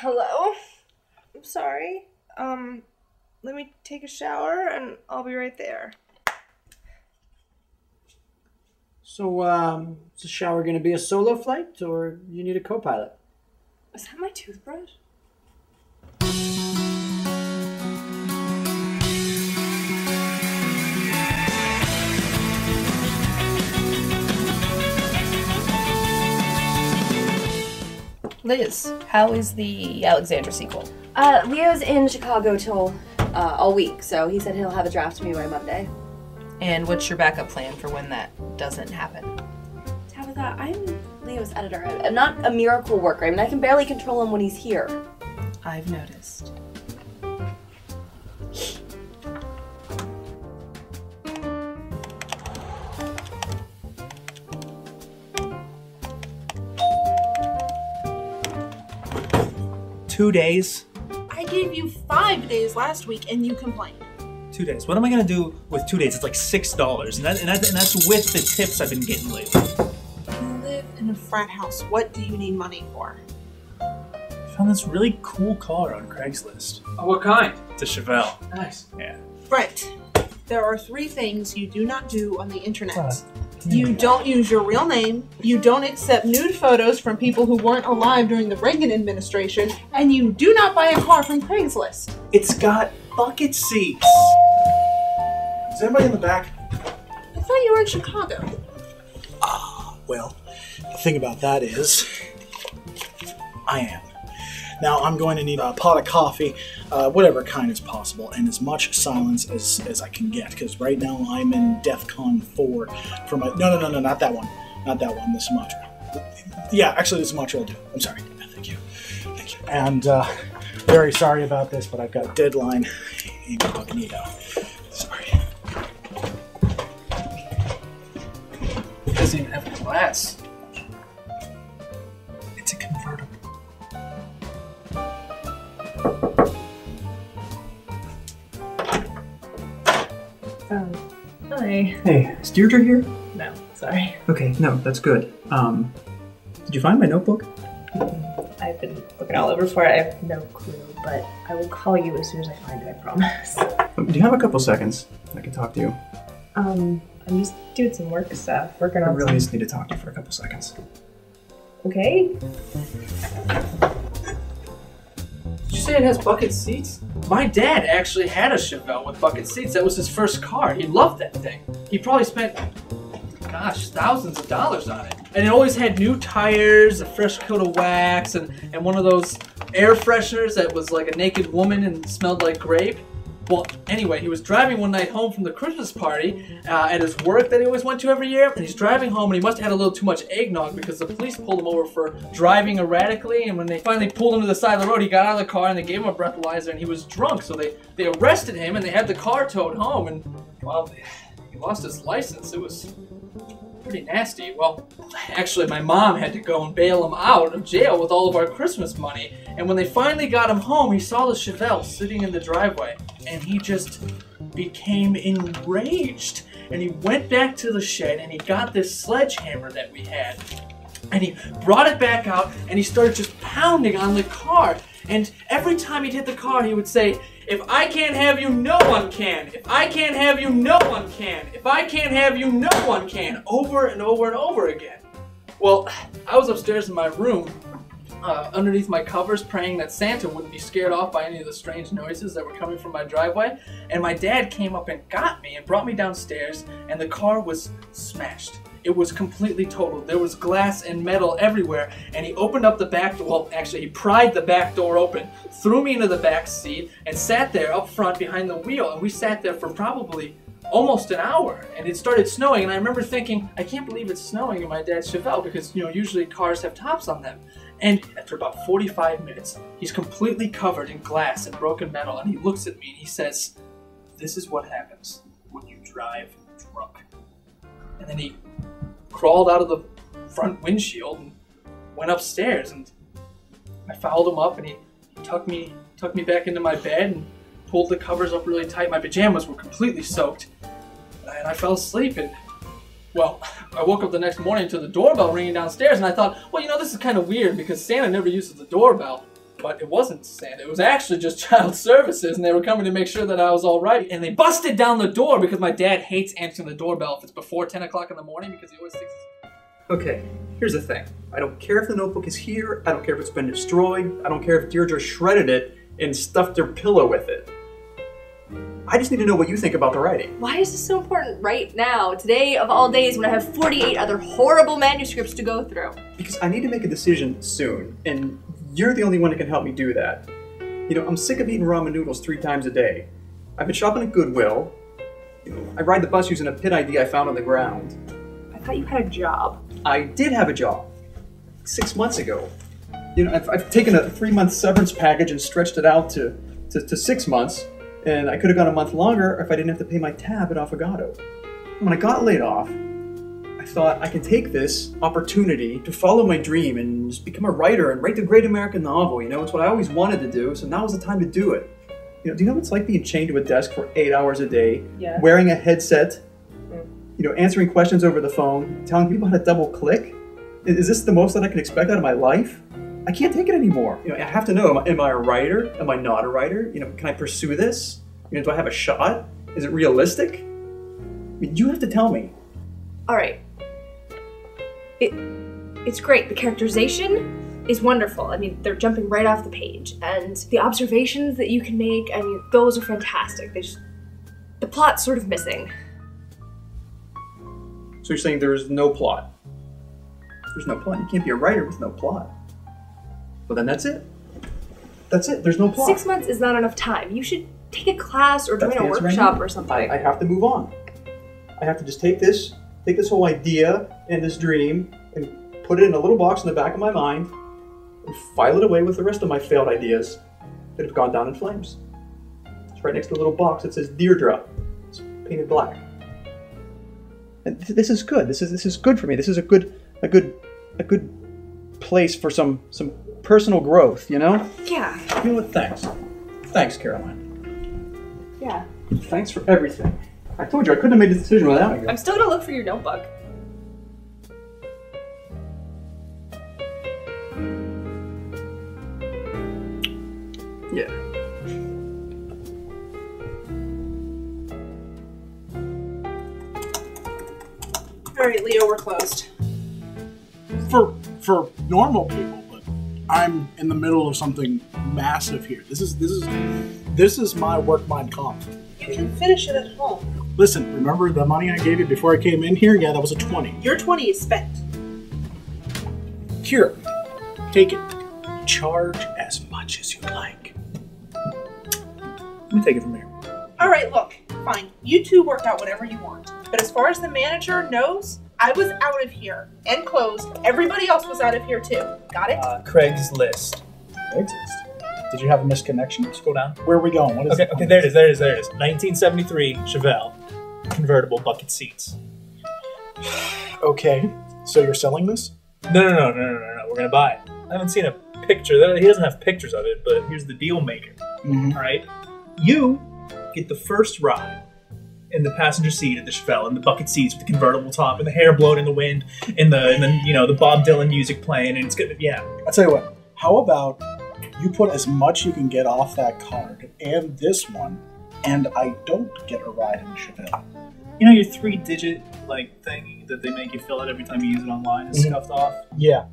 Hello? I'm sorry. Let me take a shower and I'll be right there. So, is the shower going to be a solo flight, or you need a co-pilot? Is that my toothbrush? Liz, how is the Alexandra sequel? Leo's in Chicago till all week, so he said he'll have a draft to me by Monday. And what's your backup plan for when that doesn't happen? Tabitha, I'm Leo's editor. I'm not a miracle worker. I mean, I can barely control him when he's here. I've noticed. Two days? I gave you 5 days last week and you complained. 2 days. What am I gonna do with 2 days? It's like $6, and that's with the tips I've been getting lately. You live in a frat house. What do you need money for? I found this really cool car on Craigslist. Oh, what kind? It's a Chevelle. Nice. Yeah. Brett, there are 3 things you do not do on the internet. You don't use your real name, you don't accept nude photos from people who weren't alive during the Reagan administration, and you do not buy a car from Craigslist. It's got bucket seats. Is anybody in the back? I thought you were in Chicago. Well, the thing about that is, I am. Now I'm going to need a pot of coffee, whatever kind is possible, and as much silence as I can get, because right now I'm in DEFCON 4 for my... No, not that one. Not that one, the Sumatra. Yeah, actually the Sumatra will do. I'm sorry. Thank you. Thank you. And, very sorry about this, but I've got a deadline incognito. Sorry. It doesn't even have glass. It's a convertible. Hi. Hey, is Deirdre here? No, sorry. Okay, no, that's good. Did you find my notebook? I've been looking all over for it. I have no clue, but I will call you as soon as I find it, I promise. Do you have a couple seconds? I can talk to you. I'm just doing some work stuff, working I on really some... just need to talk to you for a couple seconds. Okay. Did you say it has bucket seats? My dad actually had a Chevelle with bucket seats. That was his first car. He loved that thing. He probably spent, gosh, thousands of dollars on it. And it always had new tires, a fresh coat of wax, and one of those air fresheners that was like a naked woman and smelled like grape. Well, anyway, he was driving one night home from the Christmas party at his work that he always went to every year, and he's driving home, and he must have had a little too much eggnog because the police pulled him over for driving erratically, and when they finally pulled him to the side of the road, he got out of the car, and they gave him a breathalyzer, and he was drunk, so they arrested him, and they had the car towed home, and, well, he lost his license. It was pretty nasty. Well, actually, my mom had to go and bail him out of jail with all of our Christmas money. And when they finally got him home, he saw the Chevelle sitting in the driveway, and he just became enraged. And he went back to the shed, and he got this sledgehammer that we had, and he brought it back out, and he started just pounding on the car. And every time he'd hit the car, he would say, "If I can't have you, no one can. If I can't have you, no one can. If I can't have you, no one can." Over and over and over again. Well, I was upstairs in my room, underneath my covers, praying that Santa wouldn't be scared off by any of the strange noises that were coming from my driveway. And my dad came up and got me and brought me downstairs, and the car was smashed. It was completely totaled. There was glass and metal everywhere, and he opened up the back door. Well, actually, he pried the back door open, threw me into the back seat, and sat there up front behind the wheel. And we sat there for probably almost an hour, and it started snowing. And I remember thinking, I can't believe it's snowing in my dad's Chevelle, because usually cars have tops on them. And after about 45 minutes, he's completely covered in glass and broken metal, and he looks at me and he says, "This is what happens when you drive drunk." And then he crawled out of the front windshield and went upstairs, and I followed him up, and he tucked me back into my bed and pulled the covers up really tight. My pajamas were completely soaked, and I fell asleep. And, well, I woke up the next morning to the doorbell ringing downstairs, and I thought, well, this is kind of weird because Santa never uses the doorbell. But it wasn't Santa. It was actually just child services, and they were coming to make sure that I was all right. And they busted down the door because my dad hates answering the doorbell if it's before 10 o'clock in the morning because he always thinks... Okay, here's the thing. I don't care if the notebook is here. I don't care if it's been destroyed. I don't care if Deirdre shredded it and stuffed her pillow with it. I just need to know what you think about the writing. Why is this so important right now, today of all days, when I have 48 other horrible manuscripts to go through? Because I need to make a decision soon, and you're the only one that can help me do that. You know, I'm sick of eating ramen noodles 3 times a day. I've been shopping at Goodwill. You know, I ride the bus using a pit ID I found on the ground. I thought you had a job. I did have a job 6 months ago. You know, I've taken a 3-month severance package and stretched it out to 6 months, and I could have gone a month longer if I didn't have to pay my tab at Affogato. When I got laid off, I thought I can take this opportunity to follow my dream and just become a writer and write the great American novel. You know, it's what I always wanted to do, so now is the time to do it. You know, do you know what it's like being chained to a desk for 8 hours a day, wearing a headset, you know, answering questions over the phone, telling people how to double click? Is this the most that I can expect out of my life? I can't take it anymore. You know, I have to know, am I a writer? Am I not a writer? You know, can I pursue this? You know, do I have a shot? Is it realistic? I mean, you have to tell me. All right. It's great. The characterization is wonderful. I mean, they're jumping right off the page, and the observations that you can make, I mean, those are fantastic. The plot's sort of missing. So you're saying there's no plot? There's no plot. You can't be a writer with no plot. Well, then that's it. That's it. There's no plot. 6 months is not enough time. You should take a class or join That's a the answer I workshop need. or something. I have to move on. I have to just take this whole idea and this dream and put it in a little box in the back of my mind and file it away with the rest of my failed ideas that have gone down in flames. It's right next to a little box that says Deirdre. It's painted black. And this is good. This is good for me. This is a good place for some personal growth, you know? Yeah. You know what? Thanks, Caroline. Yeah. Thanks for everything. I told you I couldn't have made this decision without you. I'm still gonna look for your notebook. Yeah. All right, Leo, we're closed. For normal people, but I'm in the middle of something massive here. This is my work mind comp. You can finish it at home. Listen, remember the money I gave you before I came in here? Yeah, that was a 20. Your 20 is spent. Here, take it. Charge as much as you like. Let me take it from here. All right, look, fine. You two work out whatever you want. But as far as the manager knows, I was out of here and closed. Everybody else was out of here too. Got it? Craig's List. Craigslist. Did you have a misconnection? Scroll down. Where are we going? What is Okay, there it is. 1973 Chevelle. Convertible bucket seats. Okay, so you're selling this? No. We're gonna buy it. I haven't seen a picture. He doesn't have pictures of it, but here's the deal maker. Mm-hmm. All right, you get the first ride in the passenger seat of the Chevelle, in the bucket seats with the convertible top, and the hair blowing in the wind, and then the Bob Dylan music playing, and it's good. Yeah. I'll tell you what. How about you put as much you can get off that card and this one, and I don't get a ride in the Chevelle. You know your 3-digit thing that they make you fill out every time you use it online is scuffed off? Yeah.